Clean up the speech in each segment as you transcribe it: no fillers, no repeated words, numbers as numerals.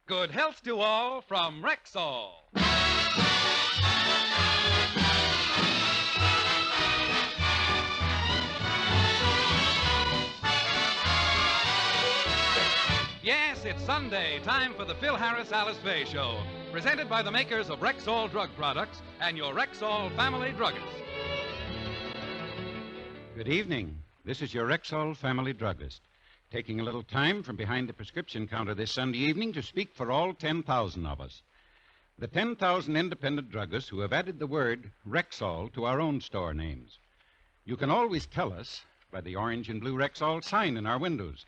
Good health to all from Rexall. Yes, it's Sunday, time for the Phil Harris Alice Faye Show, presented by the makers of Rexall drug products and your Rexall family druggist. Good evening. This is your Rexall family druggist, taking a little time from behind the prescription counter this Sunday evening to speak for all 10,000 of us. The 10,000 independent druggists who have added the word Rexall to our own store names. You can always tell us by the orange and blue Rexall sign in our windows.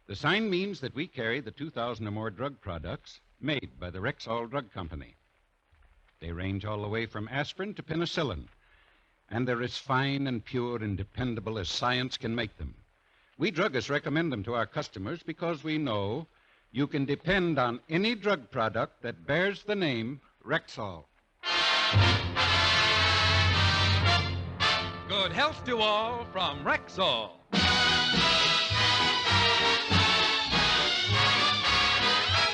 The sign means that we carry the 2,000 or more drug products made by the Rexall Drug Company. They range all the way from aspirin to penicillin, and they're as fine and pure and dependable as science can make them. We druggists recommend them to our customers because we know you can depend on any drug product that bears the name Rexall. Good health to all from Rexall.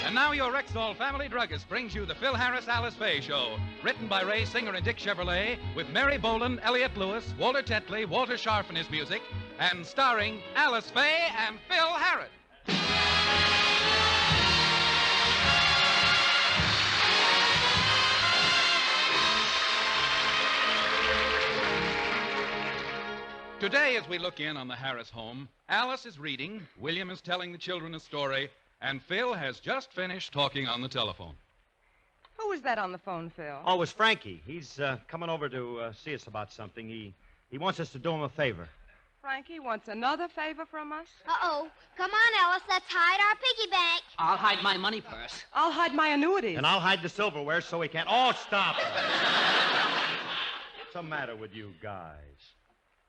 And now your Rexall family druggist brings you the Phil Harris Alice Faye Show, written by Ray Singer and Dick Chevrolet, with Mary Boland, Elliott Lewis, Walter Tetley, Walter Scharf in his music, and starring Alice Faye and Phil Harris. Today, as we look in on the Harris home, Alice is reading, William is telling the children a story, and Phil has just finished talking on the telephone. Who was that on the phone, Phil? Oh, it was Frankie. He's coming over to see us about something. He wants us to do him a favor. Frankie wants another favor from us? Uh-oh. Come on, Alice. Let's hide our piggy bank. I'll hide my money purse. I'll hide my annuities. And I'll hide the silverware so he can't... Oh, stop it. What's the matter with you guys?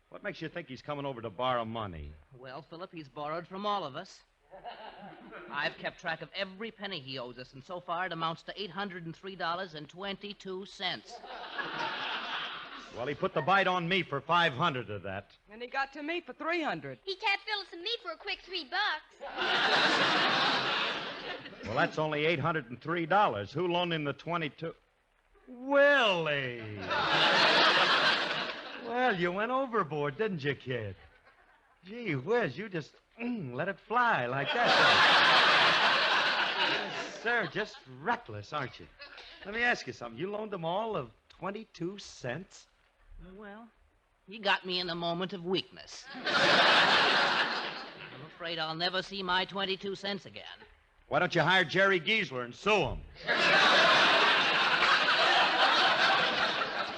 What makes you think he's coming over to borrow money? Well, Philip, he's borrowed from all of us. I've kept track of every penny he owes us, and so far it amounts to $803.22. Well, he put the bite on me for 500 of that. And he got to me for 300. He tapped Phyllis and me for a quick $3. Well, that's only $803. Who loaned him the 22? Willie! Well, you went overboard, didn't you, kid? Gee whiz, you just let it fly like that. Yes, sir, just reckless, aren't you? Let me ask you something. You loaned them all of 22 cents? Well, he got me in a moment of weakness. I'm afraid I'll never see my 22 cents again. Why don't you hire Jerry Giesler and sue him?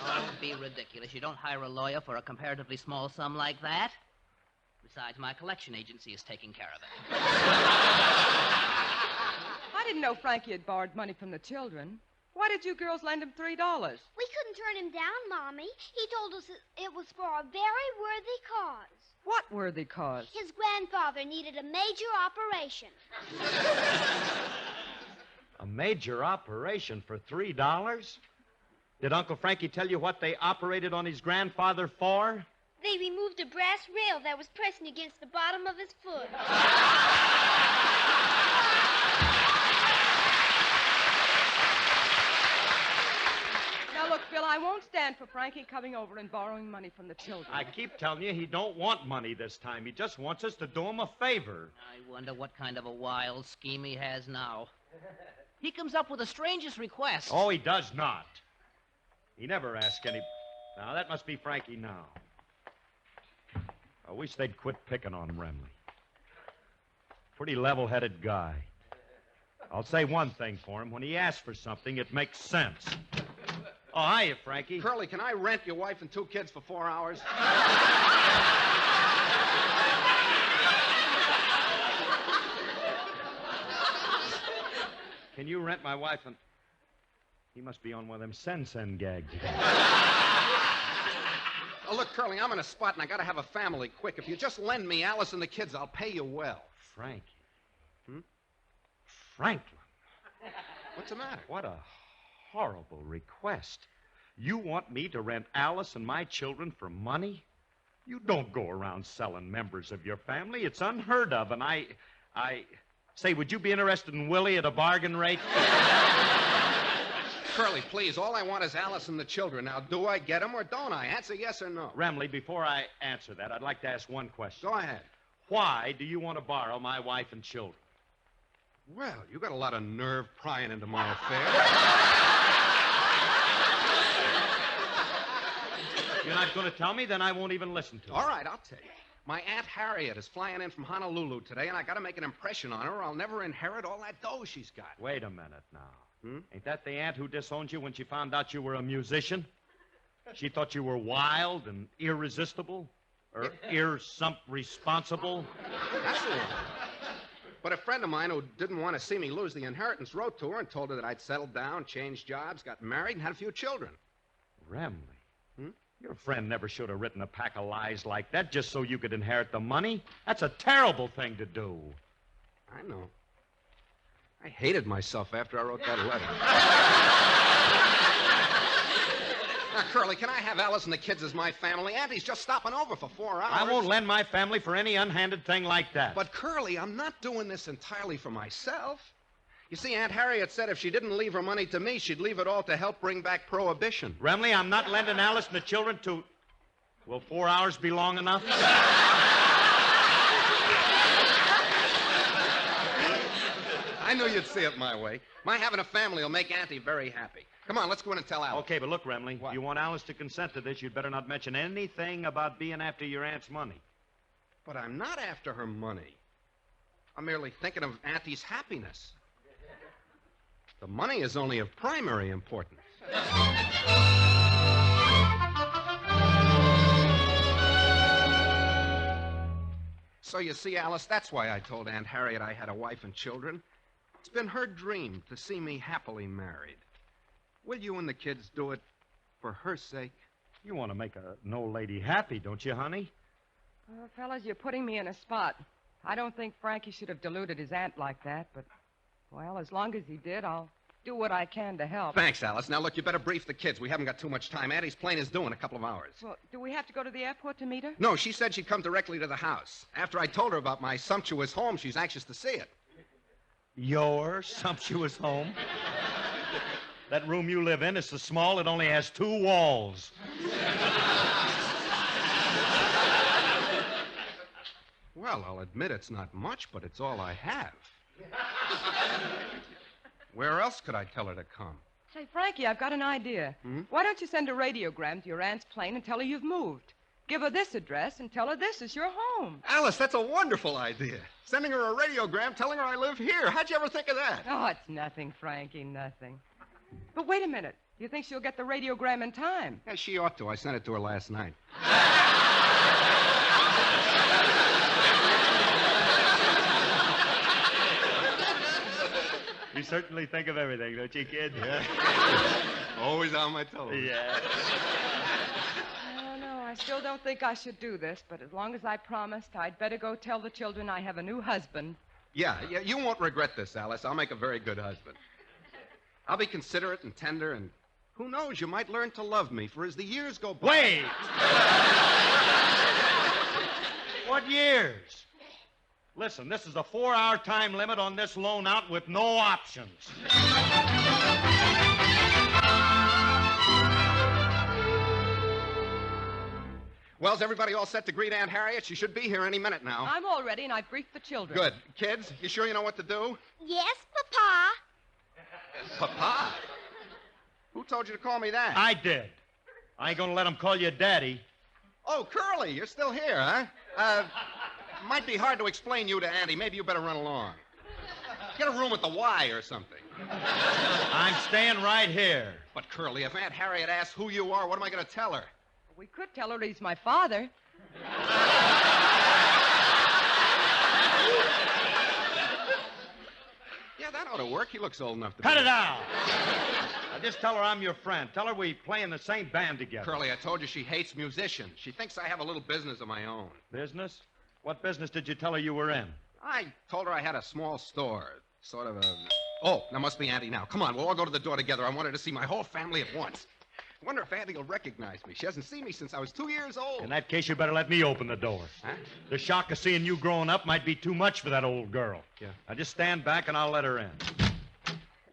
Don't be ridiculous. You don't hire a lawyer for a comparatively small sum like that. Besides, my collection agency is taking care of it. I didn't know Frankie had borrowed money from the children. Why did you girls lend him $3? We couldn't turn him down, Mommy. He told us it was for a very worthy cause. What worthy cause? His grandfather needed a major operation. A major operation for $3? Did Uncle Frankie tell you what they operated on his grandfather for? They removed a brass rail that was pressing against the bottom of his foot. Now, look, Phil, I won't stand for Frankie coming over and borrowing money from the children. I keep telling you he don't want money this time. He just wants us to do him a favor. I wonder what kind of a wild scheme he has now. He comes up with the strangest requests. Oh, he does not. He never asks any... Now, that must be Frankie now. I wish they'd quit picking on Remley. Pretty level-headed guy. I'll say one thing for him. When he asks for something, it makes sense. Oh, hiya, Frankie. Curly, can I rent your wife and 2 kids for 4 hours? Can you rent my wife and... He must be on one of them send gags. Oh, look, Curly, I'm in a spot and I gotta have a family quick. If you just lend me Alice and the kids, I'll pay you well. Frankie. Franklin. What's the matter? What a horrible request. You want me to rent Alice and my children for money? You don't go around selling members of your family. It's unheard of, and I... Say, would you be interested in Willie at a bargain rate? Curly, please, all I want is Alice and the children. Now, do I get them or don't I? Answer yes or no. Remley, before I answer that, I'd like to ask one question. Go ahead. Why do you want to borrow my wife and children? Well, you got a lot of nerve prying into my affair. You're not going to tell me? Then I won't even listen to it. All right, I'll tell you. My Aunt Harriet is flying in from Honolulu today, and I got to make an impression on her, or I'll never inherit all that dough she's got. Wait a minute now. Ain't that the aunt who disowned you when she found out you were a musician? She thought you were wild and irresistible? Or responsible? That's the one. But a friend of mine who didn't want to see me lose the inheritance wrote to her and told her that I'd settled down, changed jobs, got married, and had a few children. Remley, your friend never should have written a pack of lies like that just so you could inherit the money. That's a terrible thing to do. I know. I hated myself after I wrote that letter. Now, Curly, can I have Alice and the kids as my family? Auntie's just stopping over for 4 hours. I won't lend my family for any unhanded thing like that. But, Curly, I'm not doing this entirely for myself. You see, Aunt Harriet said if she didn't leave her money to me, she'd leave it all to help bring back Prohibition. Remley, I'm not lending Alice and the children to... Will 4 hours be long enough? I knew you'd see it my way. My having a family will make Auntie very happy. Come on, let's go in and tell Alice. Okay, but look, Remley, What? you want Alice to consent to this, you'd better not mention anything about being after your aunt's money. But I'm not after her money. I'm merely thinking of Auntie's happiness. The money is only of primary importance. So you see, Alice, that's why I told Aunt Harriet I had a wife and children. It's been her dream to see me happily married. Will you and the kids do it for her sake? You want to make an old lady happy, don't you, honey? Fellas, you're putting me in a spot. I don't think Frankie should have deluded his aunt like that, but, well, as long as he did, I'll do what I can to help. Thanks, Alice. Now, look, you better brief the kids. We haven't got too much time. Auntie's plane is due in a couple of hours. Well, do we have to go to the airport to meet her? No, she said she'd come directly to the house. After I told her about my sumptuous home, she's anxious to see it. Your sumptuous home? That room you live in is so small it only has 2 walls. Well, I'll admit it's not much, but it's all I have. Where else could I tell her to come? Say, Frankie, I've got an idea. Why don't you send a radiogram to your aunt's plane and tell her you've moved? Give her this address and tell her this is your home. Alice, that's a wonderful idea. Sending her a radiogram telling her I live here. How'd you ever think of that? Oh, it's nothing, Frankie, nothing. But wait a minute. Do you think she'll get the radiogram in time? Yeah, she ought to. I sent it to her last night. You certainly think of everything, don't you, kid? Yeah. Always on my toes. Yeah. No, I still don't think I should do this, but as long as I promised, I'd better go tell the children I have a new husband. Yeah, you won't regret this, Alice. I'll make a very good husband. I'll be considerate and tender, and who knows, you might learn to love me, for as the years go by... Wait! What years? Listen, this is a 4-hour time limit on this loan out with no options. Well, is everybody all set to greet Aunt Harriet? She should be here any minute now. I'm all ready, and I've briefed the children. Good. Kids, you sure you know what to do? Yes, Papa. Papa? Who told you to call me that? I did. I ain't gonna let him call you Daddy. Oh, Curly, you're still here, huh? Might be hard to explain you to Auntie. Maybe you better run along. Get a room at the Y or something. I'm staying right here. But, Curly, if Aunt Harriet asks who you are, what am I going to tell her? We could tell her he's my father. Yeah, that ought to work. He looks old enough to Cut it out. Now, just tell her I'm your friend. Tell her we play in the same band together. Curly, I told you she hates musicians. She thinks I have a little business of my own. Business? What business did you tell her you were in? I told her I had a small store. Sort of a... Oh, that must be Auntie now. Come on, we'll all go to the door together. I want her to see my whole family at once. Wonder if Auntie will recognize me. She hasn't seen me since I was 2 years old. In that case, you better let me open the door. Huh? The shock of seeing you growing up might be too much for that old girl. Yeah. Now just stand back and I'll let her in.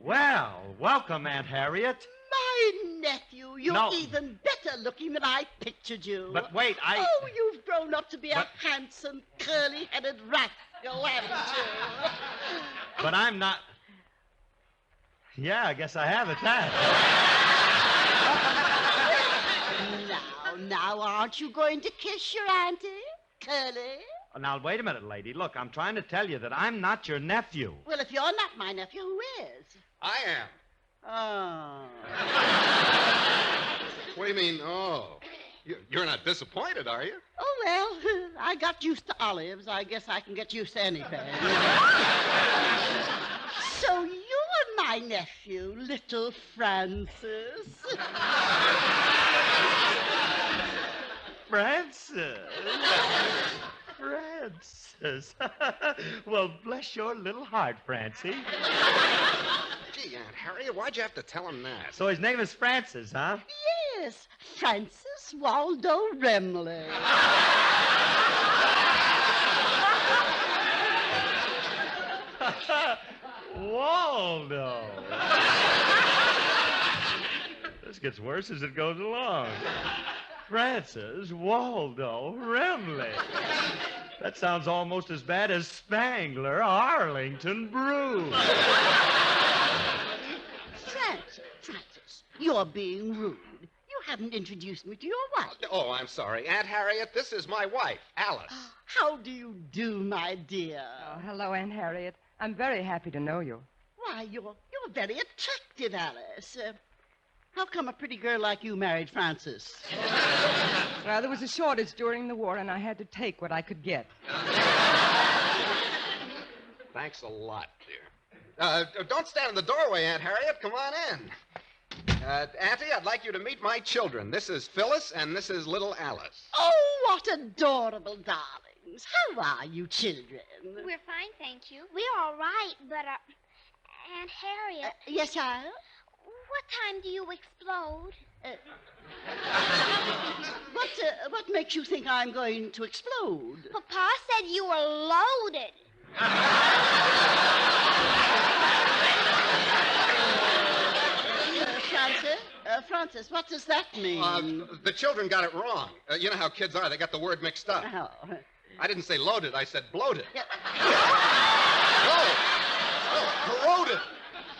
Well, welcome, Aunt Harriet. My nephew, you're No. even better looking than I pictured you. But wait, Oh, you've grown up to be But- a handsome, curly-headed rascal, haven't you? But I'm not... Yeah, I guess I have at that. Now, aren't you going to kiss your auntie, Curly? Now, wait a minute, lady. Look, I'm trying to tell you that I'm not your nephew. Well, if you're not my nephew, who is? I am. Oh. What do you mean, oh? You're not disappointed, are you? Oh, well, I got used to olives. I guess I can get used to anything. So you're my nephew, little Francis. Francis. Francis. Well, bless your little heart, Francie. Gee, Aunt Harriet, why'd you have to tell him that? So his name is Francis, huh? Yes, Francis Waldo Remley. Waldo. This gets worse as it goes along. Francis Waldo Remley. That sounds almost as bad as Spangler Arlington Brew. Francis, you're being rude. You haven't introduced me to your wife. Oh, I'm sorry. Aunt Harriet, this is my wife, Alice. How do you do, my dear? Oh, hello, Aunt Harriet. I'm very happy to know you. Why, you're very attractive, Alice. How come a pretty girl like you married Francis? Well, there was a shortage during the war, and I had to take what I could get. Thanks a lot, dear. Don't stand in the doorway, Aunt Harriet. Come on in. Auntie, I'd like you to meet my children. This is Phyllis, and this is little Alice. Oh, what adorable darlings. How are you, children? We're fine, thank you. We're all right, but, Aunt Harriet, Yes, child? what time do you explode? What makes you think I'm going to explode? Papa said you were loaded. Francis, what does that mean? The children got it wrong. You know how kids are. They got the word mixed up. Oh. I didn't say loaded. I said bloated. Yeah. No, corroded.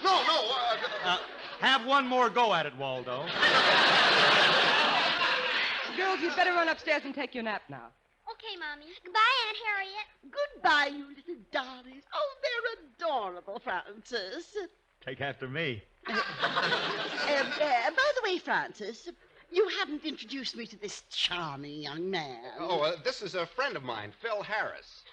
No. Have one more go at it, Waldo. Girls, you'd better run upstairs and take your nap now. Okay, Mommy. Goodbye, Aunt Harriet. Goodbye, you little darlings. Oh, they're adorable, Francis. Take after me. By the way, Francis, you haven't introduced me to this charming young man. This is a friend of mine, Phil Harris.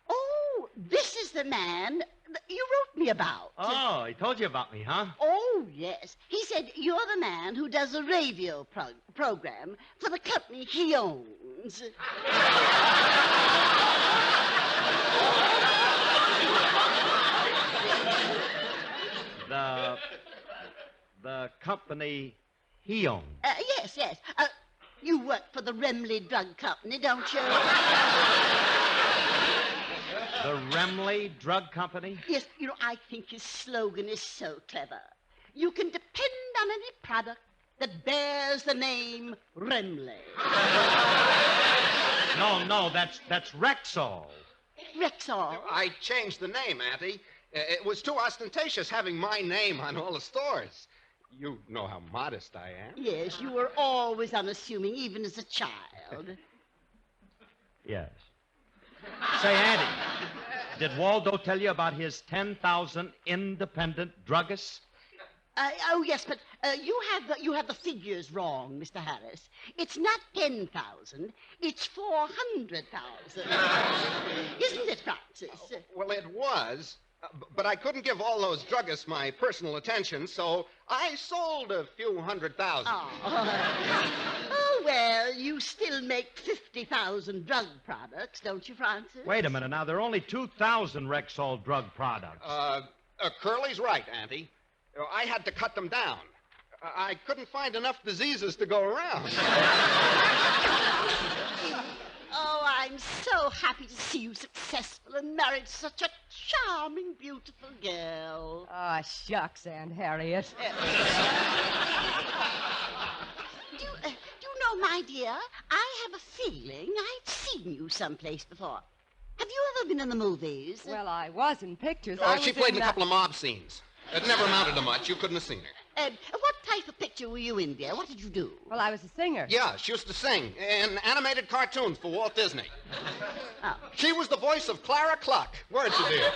Oh, this is the man that you wrote me about. Oh, he told you about me, huh? Oh, yes. He said you're the man who does a radio program for the company he owns. The company he owns. Yes. You work for the Remley Drug Company, don't you? The Remley Drug Company? Yes, I think his slogan is so clever. You can depend on any product that bears the name Remley. No, that's Rexall. Rexall? I changed the name, Auntie. It was too ostentatious having my name on all the stores. You know how modest I am. Yes, you were always unassuming, even as a child. Yes. Say, Auntie, did Waldo tell you about his 10,000 independent druggists? Oh, yes, but you have the figures wrong, Mr. Harris. It's not 10,000. It's 400,000. Isn't it, Francis? Well, it was. But I couldn't give all those druggists my personal attention, so I sold a few 100,000. Oh, well, you still make 50,000 drug products, don't you, Francis? Wait a minute now. There are only 2,000 Rexall drug products. Curly's right, Auntie. I had to cut them down. I couldn't find enough diseases to go around. Oh, I'm so happy to see you successful and married to such a charming, beautiful girl. Ah, shucks, Aunt Harriet. Do you know, my dear, I have a feeling I've seen you someplace before. Have you ever been in the movies? Well, I was in pictures. Oh, I she was played in a that- couple of mob scenes. It never amounted to much. You couldn't have seen her. What type of picture were you in, dear? What did you do? Well, I was a singer. Yeah, she used to sing in animated cartoons for Walt Disney. Oh. She was the voice of Clara Cluck, weren't you, dear?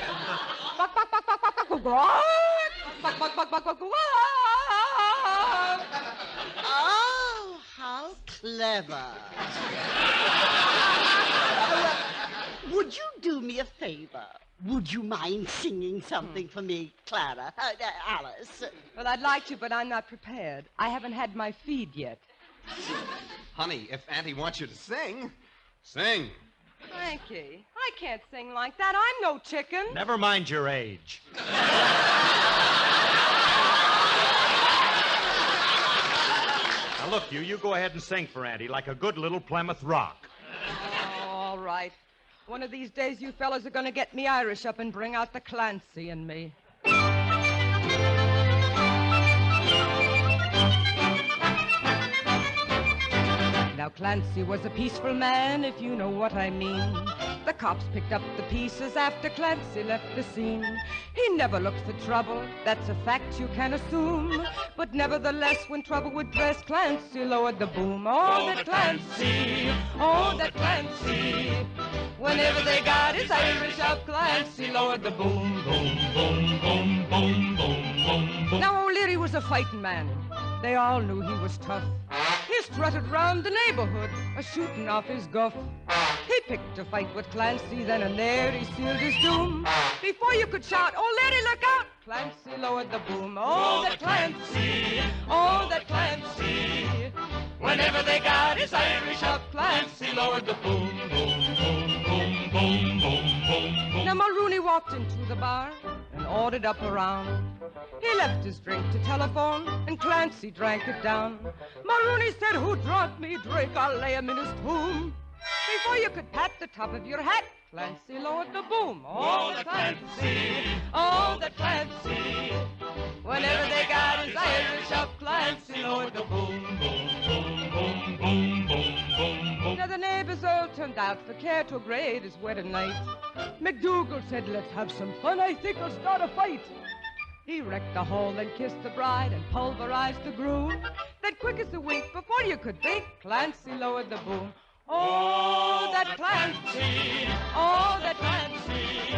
Buck, buck, buck, buck, buck, buck, buck, buck, buck, buck, buck, buck, buck. Oh, how clever. Would you do me a favor? Would you mind singing something for me, Clara? Alice? Well, I'd like to, but I'm not prepared. I haven't had my feed yet. Honey, if Auntie wants you to sing, sing. Frankie, I can't sing like that. I'm no chicken. Never mind your age. Now, look, you go ahead and sing for Auntie like a good little Plymouth Rock. Oh, all right. One of these days, you fellas are going to get me Irish up and bring out the Clancy in me. Now, Clancy was a peaceful man, if you know what I mean. The cops picked up the pieces after Clancy left the scene. He never looked for trouble, that's a fact you can assume. But nevertheless, when trouble would press, Clancy lowered the boom. Oh, that Clancy, oh, that Clancy. Whenever they got his Irish up, Clancy lowered the boom, boom, boom, boom, boom, boom, boom, boom. Now, O'Leary was a fighting man. They all knew he was tough. He strutted round the neighborhood, a-shooting off his guff. He picked a fight with Clancy, then and there he sealed his doom. Before you could shout, "O'Leary, look out!" Clancy lowered the boom. Oh, that Clancy, oh, that Clancy. Whenever they got his Irish up, Clancy lowered the boom, boom, boom, boom, boom, boom, boom, boom. Now, Mulrooney walked into the bar and ordered up a round. He left his drink to telephone, and Clancy drank it down. Mulrooney said, "Who drunk me drink? I'll lay him in his tomb." Before you could pat the top of your hat, Clancy lowered the boom. Oh, the Clancy, oh, the Clancy. Whenever they got his Irish up, Clancy lowered the boom, boom, boom, boom, boom, boom, boom, boom. Now the neighbors all turned out for care to grade his wedding night. McDougal said, "Let's have some fun. I think I'll start a fight." He wrecked the hall and kissed the bride and pulverized the groom. Then quick as a wink, before you could think, Clancy lowered the boom. Oh, that Clancy, oh, that Clancy.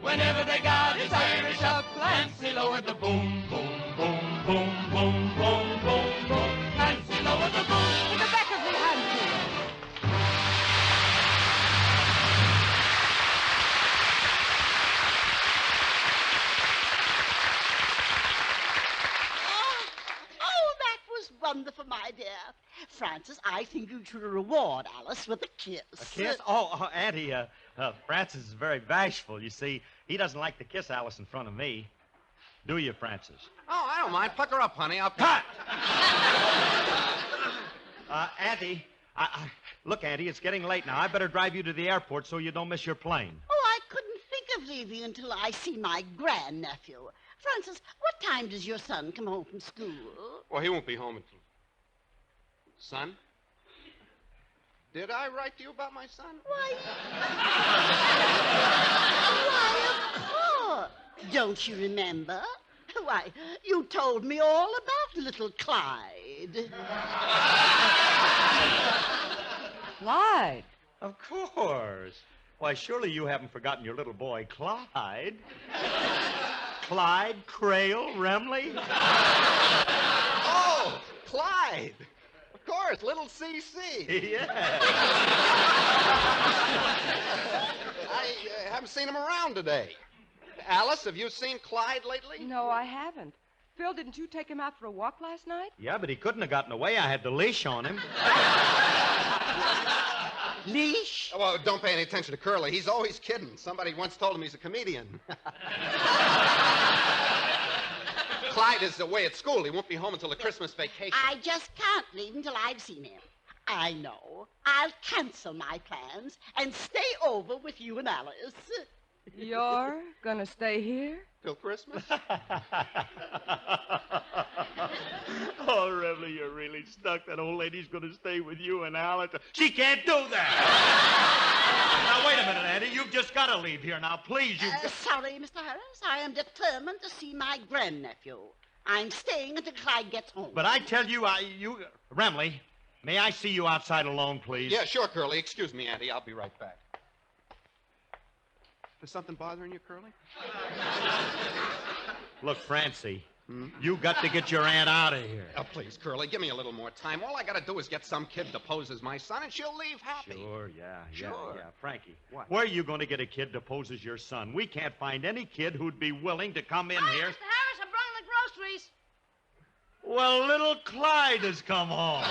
Whenever they got his Irish up, Clancy lowered the boom, boom, boom, boom, boom, boom, boom, boom. Clancy lowered the boom in the back of the hand. Wonderful, my dear. Francis, I think you should reward Alice with a kiss. A kiss? Oh, Auntie, Francis is very bashful. You see, he doesn't like to kiss Alice in front of me. Do you, Francis? Oh, I don't mind. Pluck her up, honey. I'll... Cut! Auntie, look, Auntie, it's getting late now. I better drive you to the airport so you don't miss your plane. Oh, I couldn't think of leaving until I see my grandnephew. Francis, what time does your son come home from school? Well, he won't be home until... Son? Did I write to you about my son? Why, of course. Don't you remember? Why, you told me all about little Clyde. Clyde? Of course. Why, surely you haven't forgotten your little boy, Clyde. Clyde Crail Remley? Oh, Clyde. Of course, little C.C. Yeah. I haven't seen him around today. Alice, have you seen Clyde lately? No, I haven't. Phil, didn't you take him out for a walk last night? Yeah, but he couldn't have gotten away. I had the leash on him. Leash? Oh, well, don't pay any attention to Curly. He's always kidding. Somebody once told him he's a comedian. Clyde is away at school. He won't be home until the Christmas vacation. I just can't leave until I've seen him. I know. I'll cancel my plans and stay over with you and Alice. You're gonna stay here? Till Christmas? Oh, Reverly, you're really stuck. That old lady's going to stay with you and Alice. She can't do that. Now, wait a minute, Andy. You've just got to leave here now. Please, Sorry, Mr. Harris. I am determined to see my grandnephew. I'm staying until Clyde gets home. But I tell you, Remley, may I see you outside alone, please? Yeah, sure, Curly. Excuse me, Auntie. I'll be right back. Is something bothering you, Curly? Look, Francie, you got to get your aunt out of here. Oh, please, Curly, give me a little more time. All I got to do is get some kid to pose as my son, and she'll leave happy. Sure, yeah. Frankie, what? Where are you going to get a kid to pose as your son? We can't find any kid who'd be willing to come in here. Mr. Harris, I brought in the groceries. Well, little Clyde has come home.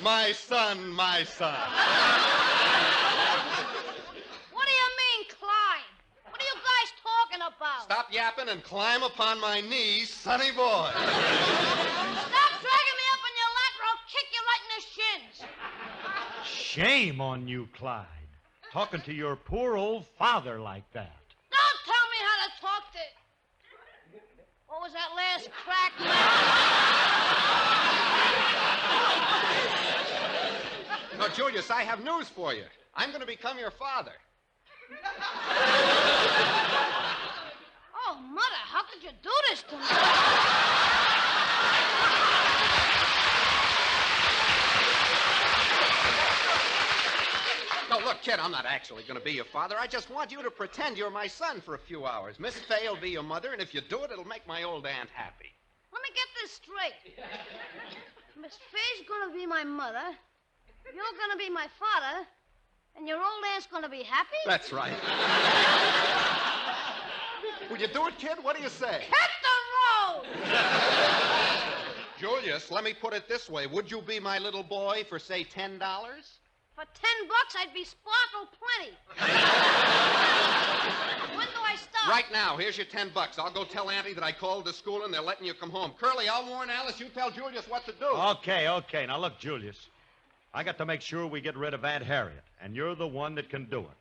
My son, my son. What do you mean, Clyde? What are you guys talking about? Stop yapping and climb upon my knees, sonny boy. Stop dragging me up on your lap or I'll kick you right in the shins. Shame on you, Clyde. Talking to your poor old father like that. Don't tell me how to talk to... What was that last crack? No, Julius, I have news for you. I'm going to become your father. Oh, Mother, how could you do this to me? No, look, kid, I'm not actually going to be your father. I just want you to pretend you're my son for a few hours. Miss Faye will be your mother, and if you do it, it'll make my old aunt happy. Let me get this straight. Miss Faye's going to be my mother, you're going to be my father, and your old aunt's going to be happy? That's right. Will you do it, kid? What do you say? Hit the road! Julius, let me put it this way. Would you be my little boy for, say, $10? For $10, I'd be sparkle plenty. When do I stop? Right now. Here's your $10. I'll go tell Auntie that I called the school and they're letting you come home. Curly, I'll warn Alice. You tell Julius what to do. Okay. Now, look, Julius. I got to make sure we get rid of Aunt Harriet, and you're the one that can do it.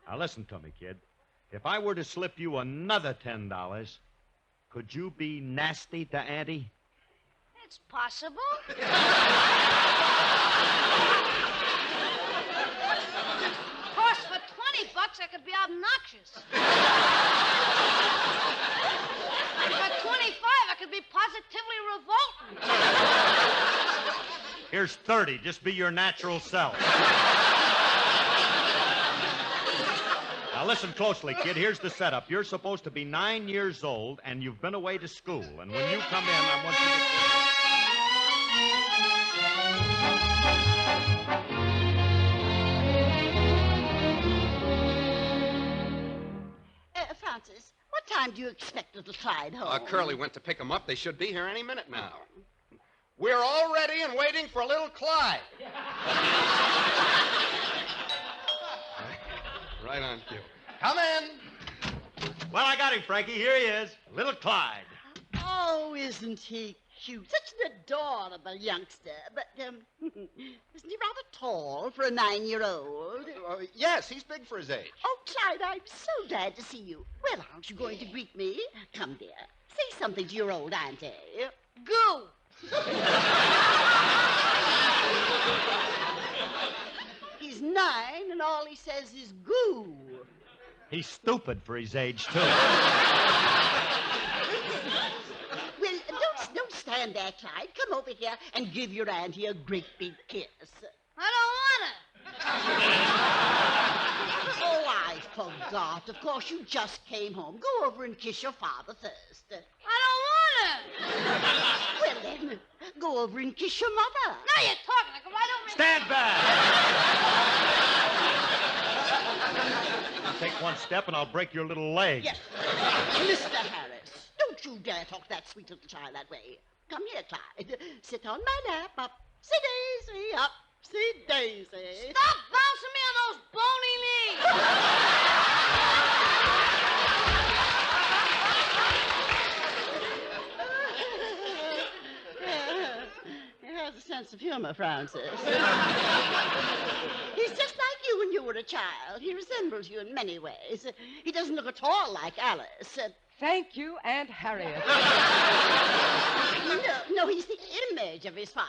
Now, listen to me, kid. If I were to slip you another $10, could you be nasty to Auntie? It's possible. Of course, for $20, I could be obnoxious. And for $25, I could be positively revolting. Here's 30. Just be your natural self. Now, listen closely, kid. Here's the setup. You're supposed to be 9 years old, and you've been away to school. And when you come in, I want you to... Francis, what time do you expect little Clyde home? Curly went to pick him up. They should be here any minute now. We're all ready and waiting for little Clyde. Right on cue. Come in. Well, I got him, Frankie. Here he is. Little Clyde. Oh, isn't he cute? Such an adorable youngster. But, isn't he rather tall for a 9-year-old? Yes, he's big for his age. Oh, Clyde, I'm so glad to see you. Well, aren't you going to greet me? Come, dear. Say something to your old auntie. Goo. He's 9, and all he says is goo. He's stupid for his age, too. Well, don't stand there, Clyde. Come over here and give your auntie a great big kiss. I don't want it. Oh, I forgot. Of course, you just came home. Go over and kiss your father first. I don't want it. Well, then, go over and kiss your mother. Now you're talking. I go right over. Stand back! Take one step and I'll break your little leg. Yes. Mr. Harris, don't you dare talk that sweet little child that way. Come here, Clyde. Sit on my lap. Up. See Daisy. Up. See Daisy. Stop bouncing me on those bony knees. sense of humor, Francis. He's just like you when you were a child. He resembles you in many ways. He doesn't look at all like Alice. Thank you, Aunt Harriet. No, he's the image of his father.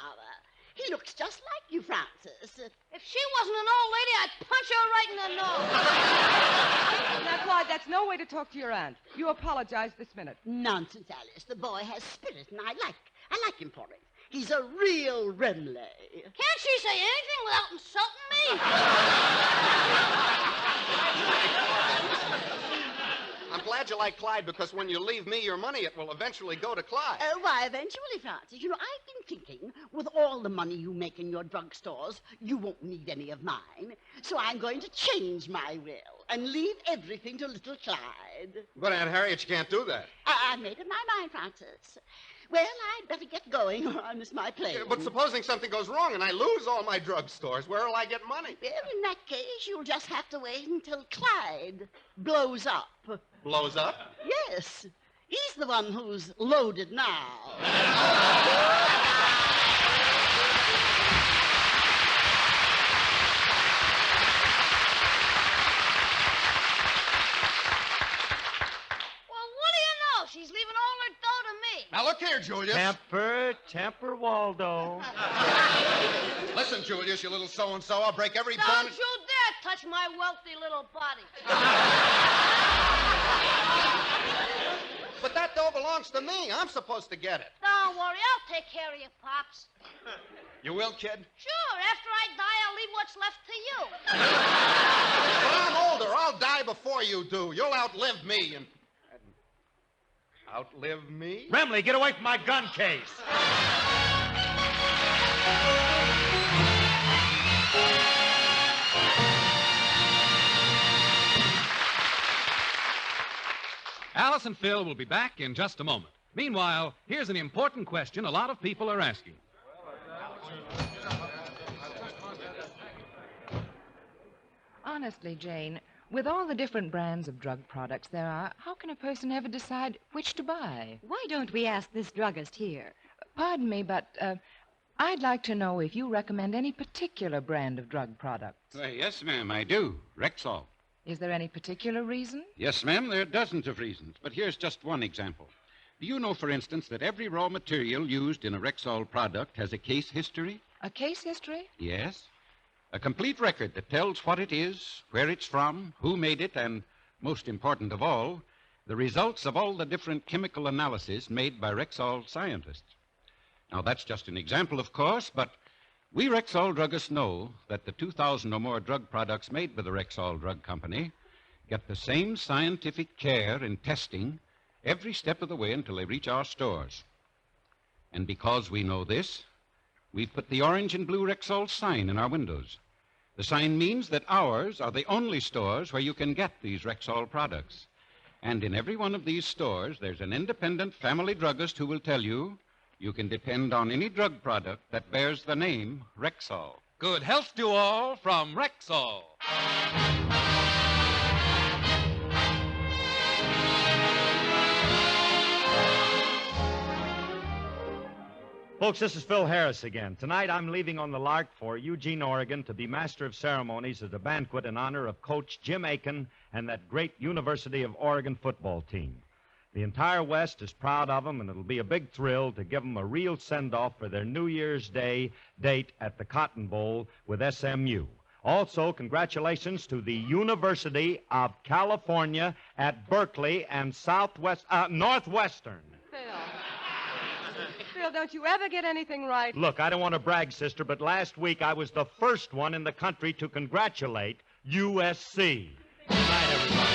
He looks just like you, Francis. If she wasn't an old lady, I'd punch her right in the nose. Now, Clyde, that's no way to talk to your aunt. You apologize this minute. Nonsense, Alice. The boy has spirit, and I like him for it. He's a real Remley. Can't she say anything without insulting me? I'm glad you like Clyde, because when you leave me your money, it will eventually go to Clyde. Why, eventually, Francis. You know, I've been thinking, with all the money you make in your drugstores, you won't need any of mine. So I'm going to change my will and leave everything to little Clyde. But, Aunt Harriet, you can't do that. I've made up my mind, Francis. Well, I'd better get going or I'll miss my plane. Yeah, but supposing something goes wrong and I lose all my drugstores, where'll I get money? Well, in that case, you'll just have to wait until Clyde blows up. Blows up? Yes. He's the one who's loaded now. She's leaving all her dough to me. Now, look here, Julius. Temper, Waldo. Listen, Julius, you little so-and-so, I'll break every bone... Don't you dare touch my wealthy little body. But that dough belongs to me. I'm supposed to get it. Don't worry, I'll take care of you, Pops. You will, kid? Sure, after I die, I'll leave what's left to you. When I'm older, I'll die before you do. You'll outlive me and... Outlive me? Remley, get away from my gun case. Alice and Phil will be back in just a moment. Meanwhile, here's an important question a lot of people are asking. Honestly, Jane, with all the different brands of drug products there are, how can a person ever decide which to buy? Why don't we ask this druggist here? Pardon me, but I'd like to know if you recommend any particular brand of drug products. Why, yes, ma'am, I do. Rexall. Is there any particular reason? Yes, ma'am, there are dozens of reasons, but here's just one example. Do you know, for instance, that every raw material used in a Rexall product has a case history? A case history? Yes. A complete record that tells what it is, where it's from, who made it, and, most important of all, the results of all the different chemical analyses made by Rexall scientists. Now, that's just an example, of course, but we Rexall druggists know that the 2,000 or more drug products made by the Rexall Drug Company get the same scientific care in testing every step of the way until they reach our stores. And because we know this, we've put the orange and blue Rexall sign in our windows. The sign means that ours are the only stores where you can get these Rexall products. And in every one of these stores, there's an independent family druggist who will tell you you can depend on any drug product that bears the name Rexall. Good health to all from Rexall. Folks, this is Phil Harris again. Tonight I'm leaving on the Lark for Eugene, Oregon to be master of ceremonies at a banquet in honor of Coach Jim Aiken and that great University of Oregon football team. The entire West is proud of them, and it'll be a big thrill to give them a real send-off for their New Year's Day date at the Cotton Bowl with SMU. Also, congratulations to the University of California at Berkeley and Northwestern. Phil, don't you ever get anything right? Look, I don't want to brag, sister, but last week I was the first one in the country to congratulate USC. Good night, everybody.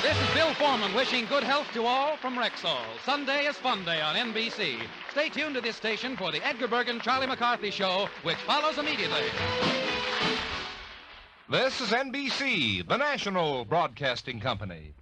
This is Bill Foreman wishing good health to all from Rexall. Sunday is Fun Day on NBC. Stay tuned to this station for the Edgar Bergen, Charlie McCarthy Show, which follows immediately. This is NBC, the national broadcasting company.